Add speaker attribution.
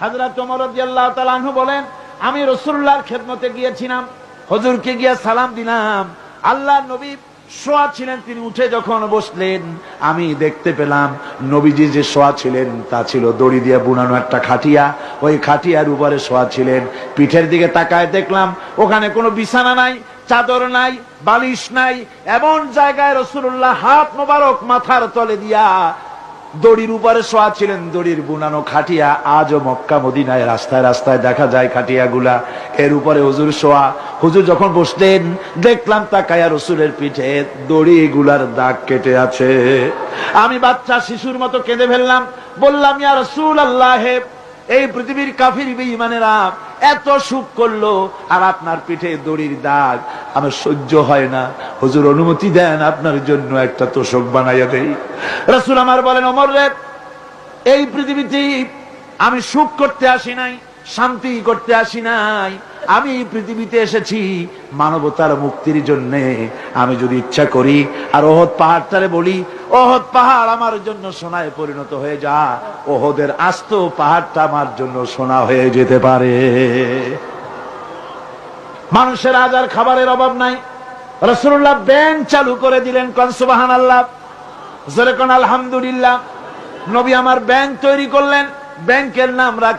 Speaker 1: হযরত ওমর রাদিয়াল্লাহু তাআলা আনহু বলেন, আমি রাসূলুল্লাহর খেদমতে গিয়েছিলাম, হুজুরকে গিয়ে সালাম দিলাম। আল্লাহর নবী শোয়া ছিলেন, তিনি উঠে যখন বসলেন, আমি দেখতে পেলাম নবীজি যে শোয়া ছিলেন তা ছিল দড়ি দিয়ে বুনানো একটা খাটিয়া, ওই খাটিয়ার উপরে শোয়া ছিলেন। পিঠের দিকে তাকায় দেখলাম ওখানে কোনো বিছানা নাই, চাদর নাই, বালিশ নাই। এমন জায়গায় রাসূলুল্লাহ হাত মোবারক মাথার তলে দিয়া দড়ির উপরে শোয়া ছিলেন, দড়ির বুনানো খাটিয়া। আজও মক্কা মদিনায় রাস্তায় রাস্তায় দেখা যায় খাটিয়াগুলা, এর উপরে হুজুর শোয়া। হুজুর যখন বসলেন দেখলাম তাকায়া রসুলের পিঠে দড়িগুলার দাগ কেটে আছে। আমি বাচ্চা শিশুর মতো কেঁদে ফেললাম, বললাম, ইয়া রাসূলুল্লাহ, এই পৃথিবীর কাফির বেঈমানেরা এত সুখ করলো আর আপনার পিঠে দড়ির দাগ, আমার সহ্য হয় না। হুজুর অনুমতি দেন আপনার জন্য একটা তোশক বানাইয়া দেই। রাসূল আমার বলেন, ওমর রে, এই পৃথিবীতে আমি সুখ করতে আসি নাই, শান্তি করতে আসি নাই, আমি এই পৃথিবীতে এসেছি মানবতার মুক্তির জন্য। আমি যদি ইচ্ছা করি আর ওহদ পাহাড়টারে বলি, ওহদ পাহাড় আমার জন্য সোনায় পরিণত হয়ে যা, ওহদের আস্ত পাহাড়টা আমার জন্য সোনা হয়ে যেতে পারে। মানুষের আজ আর খাবারের অভাব নাই। রাসূলুল্লাহ ব্যাংক চালু করে দিলেন, কোন সুবহানাল্লাহ, জোরে কোন আলহামদুলিল্লাহ। নবী আমার ব্যাংক তৈরি করলেন, ব্যাংকের নাম রাখ